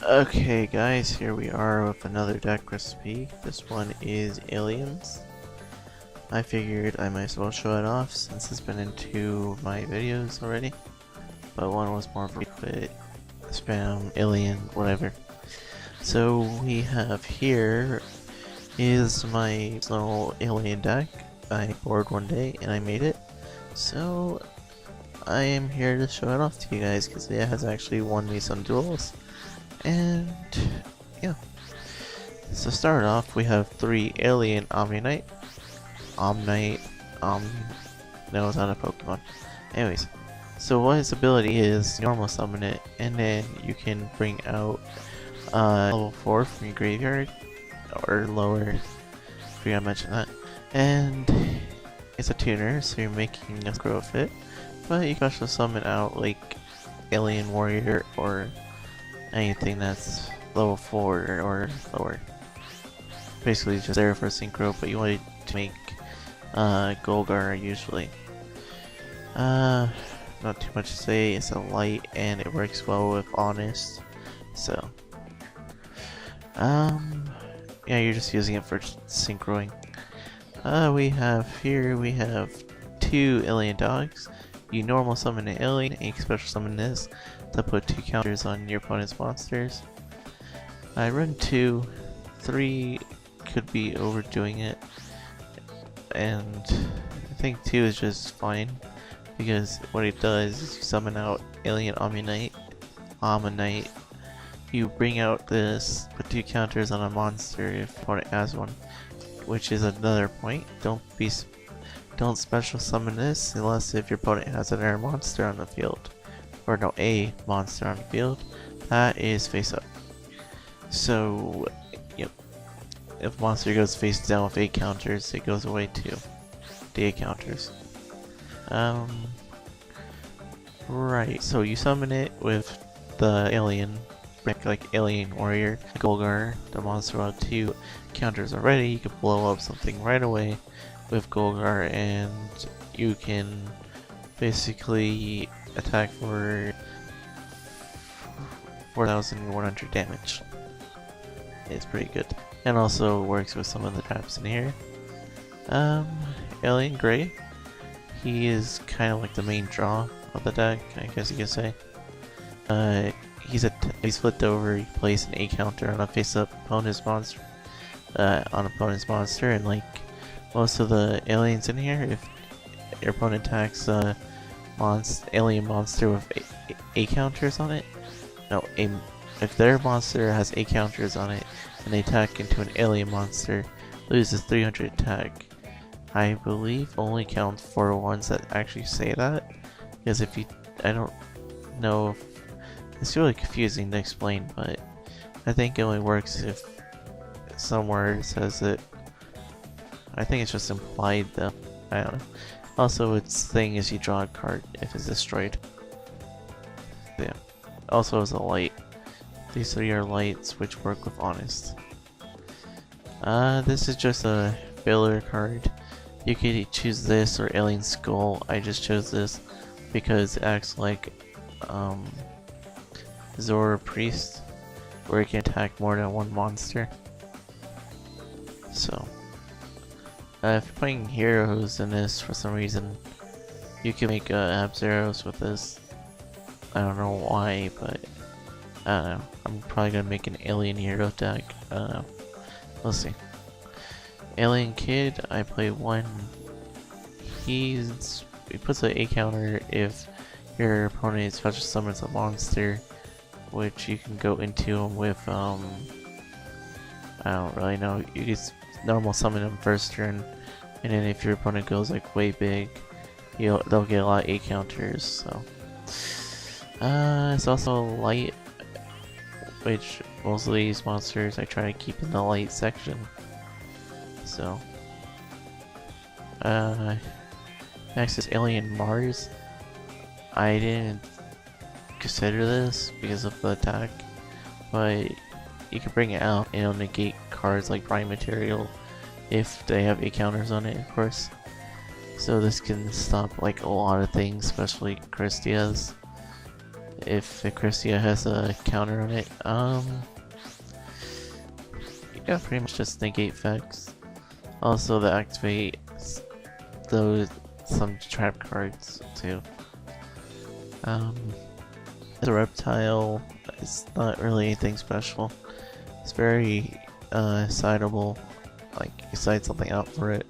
Okay guys, here we are with another deck recipe. This one is Aliens. I figured I might as well show it off since it's been in two of my videos already. But one was more frequent, spam, alien, whatever. So we have here is my little alien deck. I bored one day and I made it. So I am here to show it off to you guys because it has actually won me some duels. And yeah, so to start off, we have 3 alien Omnite. No, it's not a Pokemon. Anyways, so what his ability is, normal summon it, and then you can bring out level 4 from your graveyard, or lower, I forgot to mention that. And it's a tuner, so you're making a grow fit, but you can also summon out like Alien Warrior or anything that's level 4 or lower. Basically just there for synchro, but you want to make Golgar usually. Not too much to say, it's a light and it works well with Honest. So yeah, you're just using it for synchroing. We have 2 alien dogs. You normal summon an alien and you can special summon this to put 2 counters on your opponent's monsters. I run 2, 3 could be overdoing it, and I think 2 is just fine because what it does is you summon out Alien Omnite, you bring out this, put 2 counters on a monster if opponent has one, which is another point. Don't special summon this unless if your opponent has another monster on the field. Or no, a monster on the field. That is face up. So, yep. If monster goes face down with 8 counters, it goes away too. The 8 counters. Right, so you summon it with the alien, like Alien Warrior, Golgar, the monster with 2 counters already. You can blow up something right away with Golgar, and you can basically attack for 4,100 damage. It's pretty good, and also works with some of the traps in here. Alien Gray, he is kind of like the main draw of the deck, I guess you could say. He's flipped over. You place an 8 counter on a face-up opponent's monster, and like most of the aliens in here, if your opponent attacks a alien monster with 8 counters on it, if their monster has 8 counters on it and they attack into an alien monster, loses 300 attack. I believe only counts for ones that actually say that, because I don't know if it's really confusing to explain, but I think it only works if somewhere it says it. I think it's just implied though. I don't know. Also, its thing is you draw a card if it's destroyed. Yeah. Also, as a light. These 3 are lights which work with Honest. This is just a filler card. You could choose this or Alien Skull. I just chose this because it acts like Zora Priest, where it can attack more than 1 monster. So if you're playing heroes in this for some reason, you can make Ab-Zeros with this. I don't know why, but I don't know. I'm probably gonna make an alien hero deck. I don't know. We'll see. Alien Kid, I play 1. He puts an 8 counter if your opponent special summons a monster, which you can go into him with I don't really know. You just normal summon him first turn, and then if your opponent goes like way big, they'll get a lot of 8 counters. So it's also light, which most of these monsters I try to keep in the light section. So next is Alien Mars. I didn't consider this because of the attack, but you can bring it out and it'll negate cards like Prime Material if they have 8 counters on it, of course. So this can stop like a lot of things, especially Chris Diaz. if Icrissia has a counter on it. Yeah, pretty much just negate effects. Also, to activate some trap cards too. The reptile is not really anything special. It's very sidable. Like you side something out for it.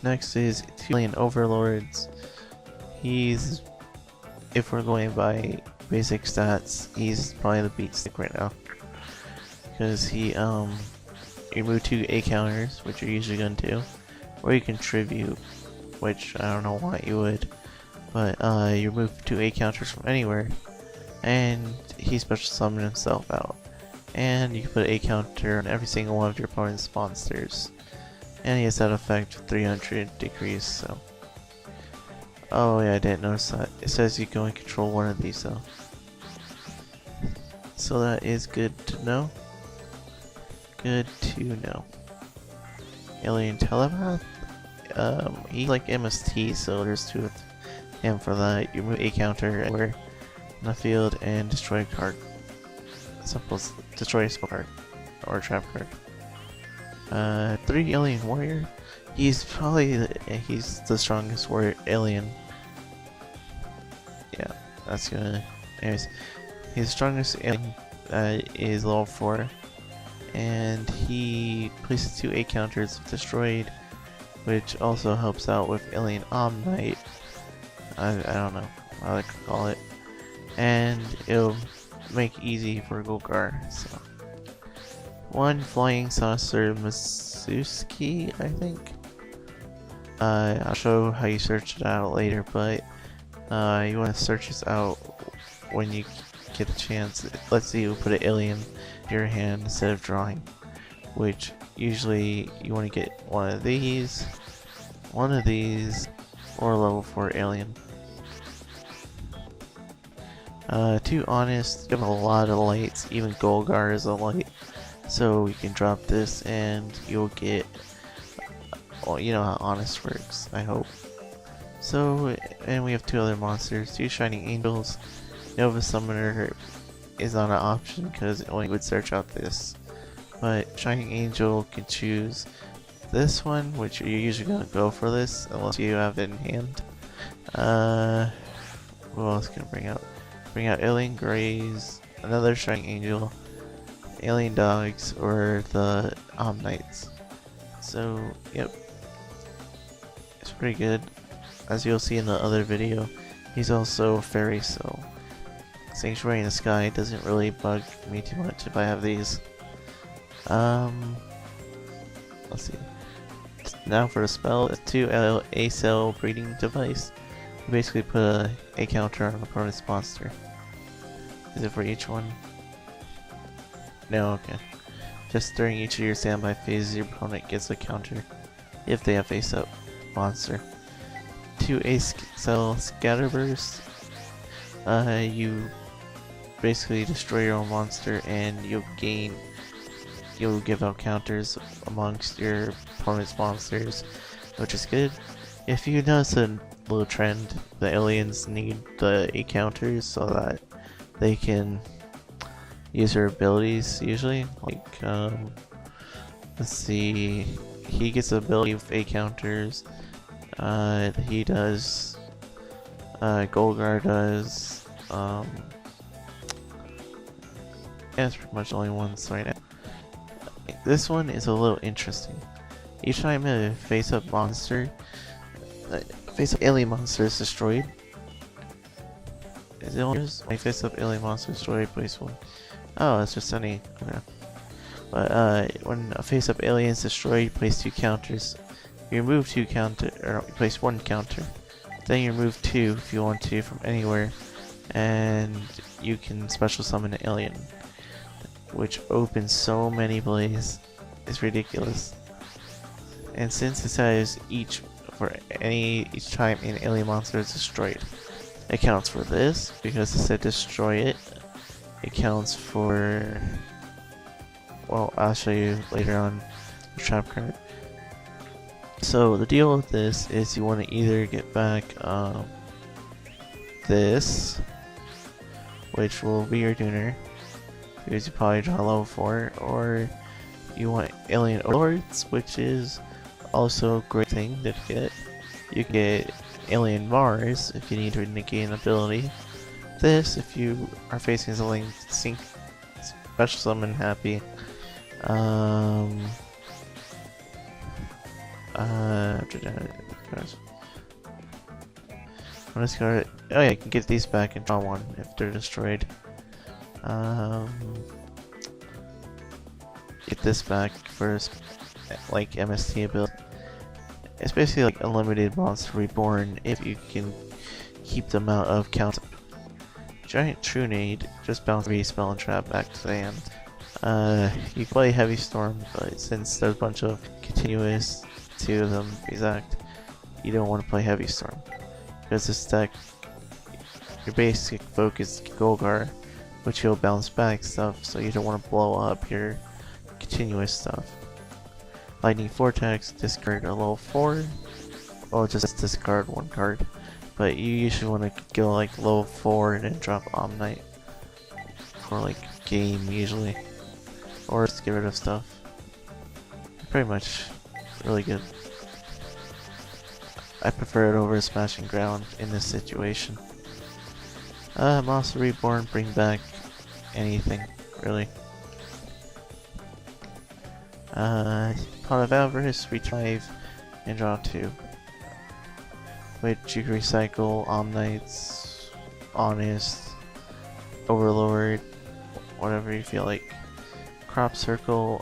Next is 2 Alien Overlords. He's, if we're going by basic stats, he's probably the beat stick right now. Because he, you remove 2 A counters, which you're usually going to do. Or you can tribute, which I don't know why you would. But, you remove 2 A counters from anywhere. And he special summon himself out. And you can put an A counter on every single one of your opponent's monsters. And he has that effect of 300 decrease, so. Oh yeah, I didn't notice that. It says you can only control one of these though. So that is good to know. Good to know. Alien Telepath. He's like MST, so there's 2 of him for that. You move a counter anywhere in the field and destroy a card. Simple as destroy a spell card or a trap card. 3 Alien Warrior. He's the strongest warrior alien. Yeah, that's gonna. Anyways, his strongest alien is level 4, and he places 2 A counters if destroyed, which also helps out with Alien Omnite. I don't know how I could call it, and it'll make easy for Golgar. So 1 Flying Saucer Masuski, I think. I'll show how you search it out later, but you want to search this out when you get the chance. Let's see, you put an alien in your hand instead of drawing, which usually you want to get one of these, or level 4 alien. To honest, you have a lot of lights. Even Golgar is a light, so you can drop this and you'll get. Well, you know how honest works, I hope. So, and we have 2 other monsters, 2 Shining Angels. Nova Summoner is not an option because it only would search out this. But Shining Angel can choose this one, which you're usually gonna go for this unless you have it in hand. What else can I bring out? Bring out Alien Greys, another Shining Angel, Alien Dogs, or the Omnites. So, yep. It's pretty good. As you'll see in the other video, he's also a fairy, so Sanctuary in the Sky doesn't really bug me too much if I have these. Let's see. Now for the spell, 2 A cell breeding device. You basically put a counter on an opponent's monster. Is it for each one? No, okay. Just during each of your standby phases, your opponent gets a counter if they have face up monster. 2 A cell scatterburst. You basically destroy your own monster and you'll give out counters amongst your opponent's monsters, which is good. If you notice a little trend, the aliens need the A counters so that they can use their abilities usually. Like, let's see, he gets the ability with A counters. He does. Golgar does. Yeah, that's pretty much the only ones right now. This one is a little interesting. Each time a face-up monster, face-up alien monster is destroyed. Is it only my face-up alien monster is destroyed? Place 1. Oh, it's just any. Okay. But when a face-up alien is destroyed, you place 2 counters. You remove 2 counter, or you place 1 counter. Then you remove 2 if you want to from anywhere, and you can special summon an alien, which opens so many plays. It's ridiculous. And since it says each time an alien monster is destroyed, it counts for this because it said destroy it. It counts for. Well, I'll show you later on the trap card. So the deal with this is you want to either get back this, which will be your tuner, because you probably draw level 4, or you want Alien Overlords, which is also a great thing to get. You can get Alien Mars if you need to negate an ability. This if you are facing something special summon happy. Discard. Oh yeah, you can get these back and draw one if they're destroyed. Get this back first, like MST ability. It's basically like unlimited monster reborn if you can keep them out of count. Giant True Nade, just bounce 3 spell and trap back to the hand. You can play Heavy Storm, but since there's a bunch of continuous, 2 of them exact, you don't want to play Heavy Storm. Because this deck, your basic focus is Golgar, which you'll bounce back stuff, so you don't want to blow up your continuous stuff. Lightning Vortex, discard a level 4, or just discard 1 card. But you usually want to go like level 4 and then drop Omnite for like game usually, or just get rid of stuff. Pretty much really good. I prefer it over Smashing Ground in this situation. Monster Reborn, bring back anything really. Pot of Avarice, retrieve, and draw 2. Which you can recycle Omnites, Honest, Overlord, whatever you feel like. Crop Circle,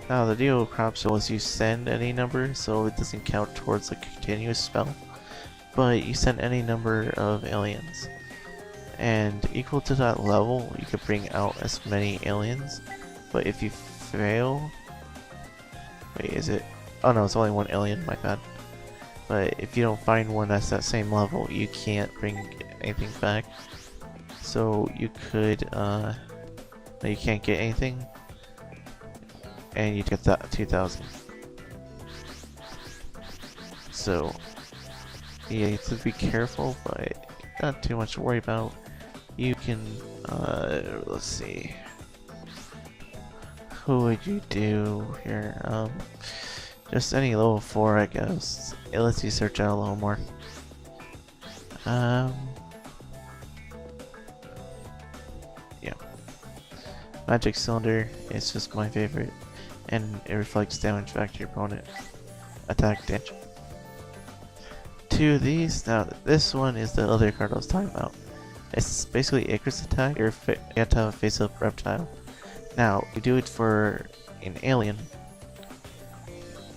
now the deal with Crop Circle is you send any number, so it doesn't count towards a continuous spell, but you send any number of aliens. And equal to that level, you can bring out as many aliens, but if you fail... Wait, is it? Oh no, it's only 1 alien, my bad. But if you don't find one that's that same level, you can't bring anything back. So you could, you can't get anything, and you get that 2,000. So yeah, you have to be careful, but not too much to worry about. You can, let's see. Who would you do here? Just any level 4, I guess. It lets you search out a little more. Yeah. Magic Cylinder is just my favorite, and it reflects damage back to your opponent. Attack damage. 2 of these. Now, this one is the other card I was talking about. It's basically Icarus attack. You have to have a face-up reptile. Now, you do it for an alien.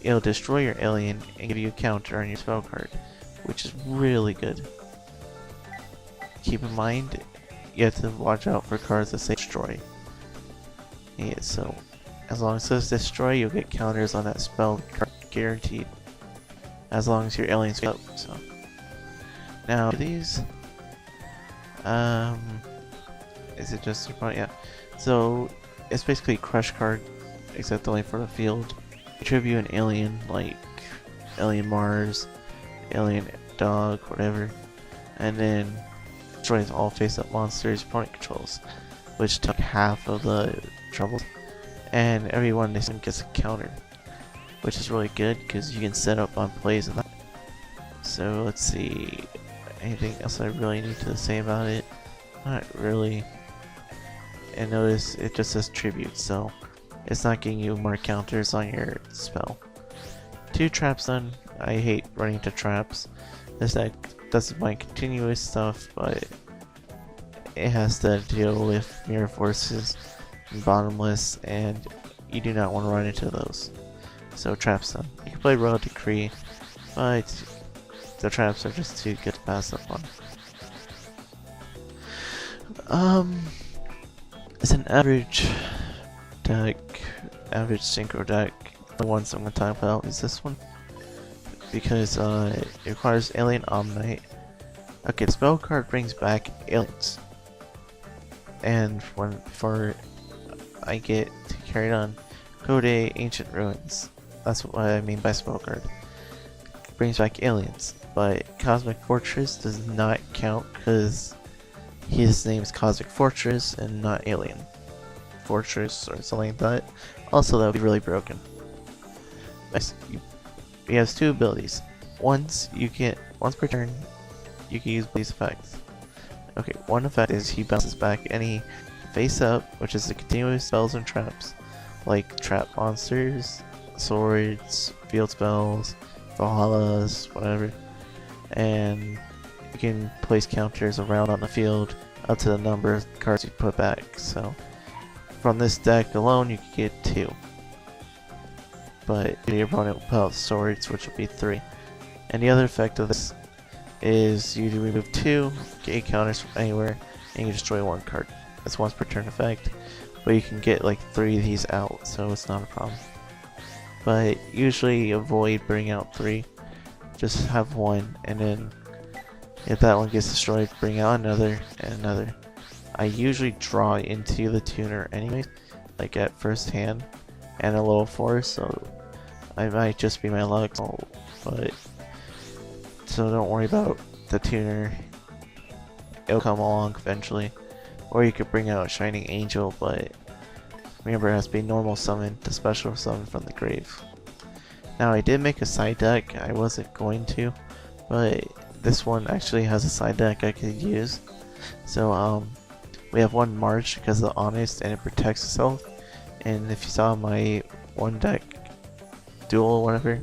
It'll destroy your alien and give you a counter on your spell card, which is really good. Keep in mind, you have to watch out for cards that say destroy. Yeah, so as long as it says destroy, you'll get counters on that spell card guaranteed. As long as your alien's up. So now these, is it just your yeah? So it's basically a crush card, except only for the field. Tribute an alien like Alien Mars, Alien Dog, whatever, and then destroys all face-up monsters opponent controls, which took half of the trouble. And everyone they gets a counter, which is really good because you can set up on plays of that. So let's see, anything else I really need to say about it? Not really. And notice it just says tribute, so it's not getting you more counters on your spell. 2 traps done. I hate running into traps. This deck does my continuous stuff, but it has to deal with mirror forces and bottomless, and you do not want to run into those. So traps done. You can play Royal Decree, but the traps are just too good to pass up on. It's an average deck, average synchro deck. The ones I'm going to talk about is this one, because it requires Alien Omnite. Okay, the spell card brings back aliens, and before I get to carry it on, Code Ancient Ruins. That's what I mean by spell card. Brings back aliens, but Cosmic Fortress does not count because His name is Cosmic Fortress and not Alien Fortress or something like that. Also, that would be really broken. Nice. He has two abilities. Once per turn, you can use these effects. Okay, one effect is he bounces back any face up, which is the continuous spells and traps, like trap monsters, swords, field spells, Valhallas, whatever. And you can place counters around on the field up to the number of cards you put back. So from this deck alone, you can get 2. But your opponent will put out swords, which will be 3. And the other effect of this is you remove 2, get 8 counters from anywhere, and you destroy 1 card. That's once per turn effect, but you can get like 3 of these out, so it's not a problem. But usually avoid bringing out 3, just have 1, and then if that one gets destroyed, bring out another and another. I usually draw into the tuner anyways, like at first hand, and a little force, so I might just be my luck, but so don't worry about the tuner, it'll come along eventually. Or you could bring out a Shining Angel, but remember it has to be normal summon to special summon from the grave. Now I did make a side deck, I wasn't going to, but this one actually has a side deck I could use. So we have one March because of the Honest and it protects itself. And if you saw my one deck duel or whatever,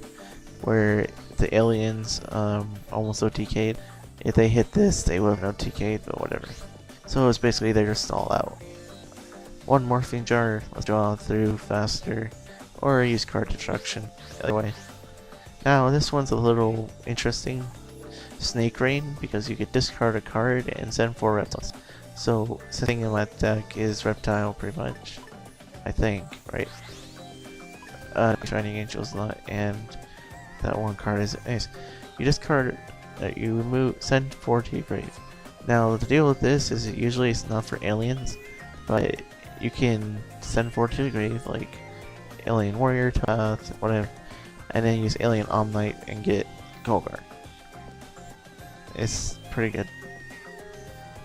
where the aliens almost OTK'd, if they hit this they would have OTK'd, but whatever. So it's basically they're just all out. One Morphing Jar, let's draw through faster, or use card destruction. Anyway, now this one's a little interesting. Snake Rain, because you could discard a card and send 4 reptiles. So sitting in that deck is reptile pretty much, I think, right? Shining Angel's not, and that one card is nice. You discard, send 4 to your grave. Now the deal with this is usually it's not for aliens, but you can send 4 to the grave, like Alien Warrior, Path, whatever, and then use Alien Omnite and get Golgar. It's pretty good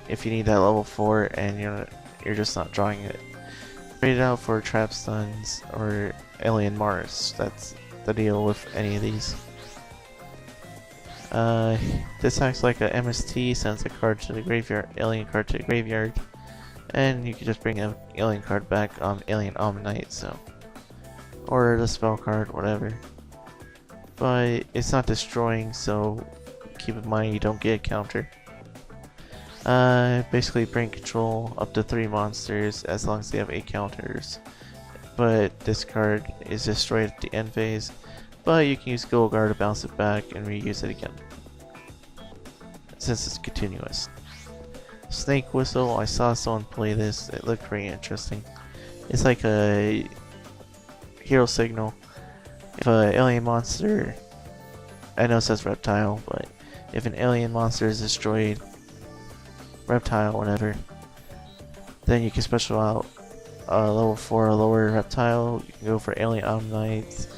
if you need that level 4 and you're just not drawing it. Trade it out for trap stuns or Alien Mars. That's the deal with any of these. This acts like a MST, sends a card to the graveyard, alien card to the graveyard, and you can just bring an alien card back on Alien Omnite, so, or the spell card, whatever. But it's not destroying, so keep in mind you don't get a counter. Basically bring control up to 3 monsters as long as they have 8 counters. But this card is destroyed at the end phase, but you can use Golgar to bounce it back and reuse it again, since it's continuous. Snake Whistle, I saw someone play this, it looked pretty interesting. It's like a hero signal. If an alien monster, I know it says reptile, but if an alien monster is destroyed, reptile, whatever, then you can special out level 4 or lower reptile. You can go for Alien Omnites,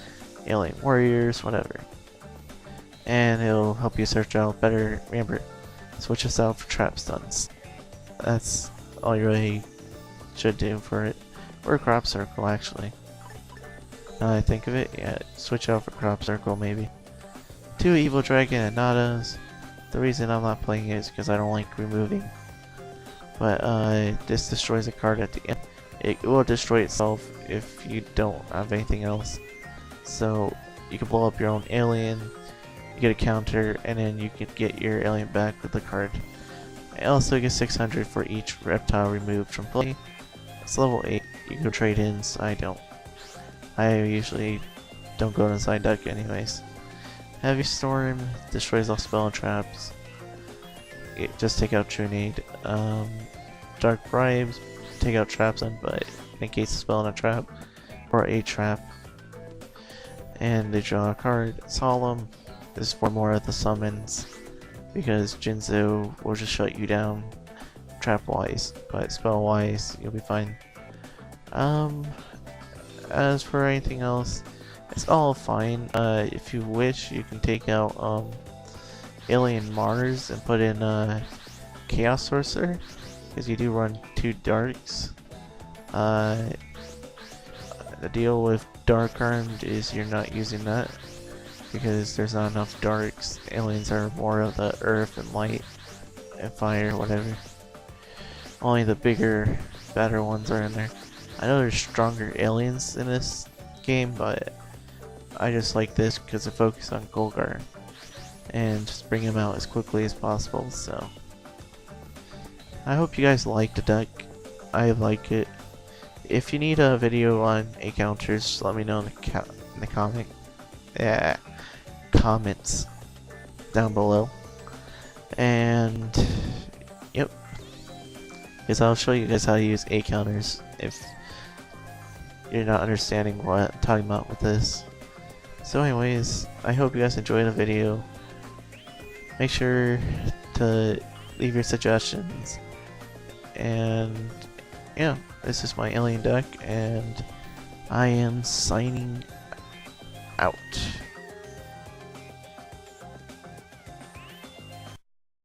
Alien Warriors, whatever. And it'll help you search out better. Remember, switch this out for trap stuns. That's all you really should do for it. Or crop circle, actually. Now that I think of it, yeah, switch out for crop circle maybe. 2 Evil Dragon Anadas. The reason I'm not playing it is because I don't like removing. But this destroys a card at the end. It will destroy itself if you don't have anything else. So you can blow up your own alien, you get a counter, and then you can get your alien back with the card. I also get 600 for each reptile removed from play. It's level 8. You can go trade ins. I don't. I usually don't go inside deck anyways. Heavy Storm destroys all spell and traps. Just take out Trunade. Dark Bribes, take out traps on, but negates a spell and a trap, or a trap. And they draw a card. Solemn. This is for more of the summons, because Jinzo will just shut you down trap wise, but spell wise you'll be fine. As for anything else, it's all fine. If you wish, you can take out Alien Mars and put in Chaos Sorcerer. because you do run 2 darks. The deal with dark armed is you're not using that because there's not enough darks. Aliens are more of the earth and light and fire, whatever. Only the bigger, better ones are in there. I know there's stronger aliens in this game, but I just like this because it focuses on Golgar and just bring him out as quickly as possible. So I hope you guys like the deck. I like it. If you need a video on A counters, let me know in the comments down below. And yep, because I'll show you guys how to use A counters if you're not understanding what I'm talking about with this. So anyways, I hope you guys enjoyed the video. Make sure to leave your suggestions. And yeah, this is my alien deck, and I am signing out.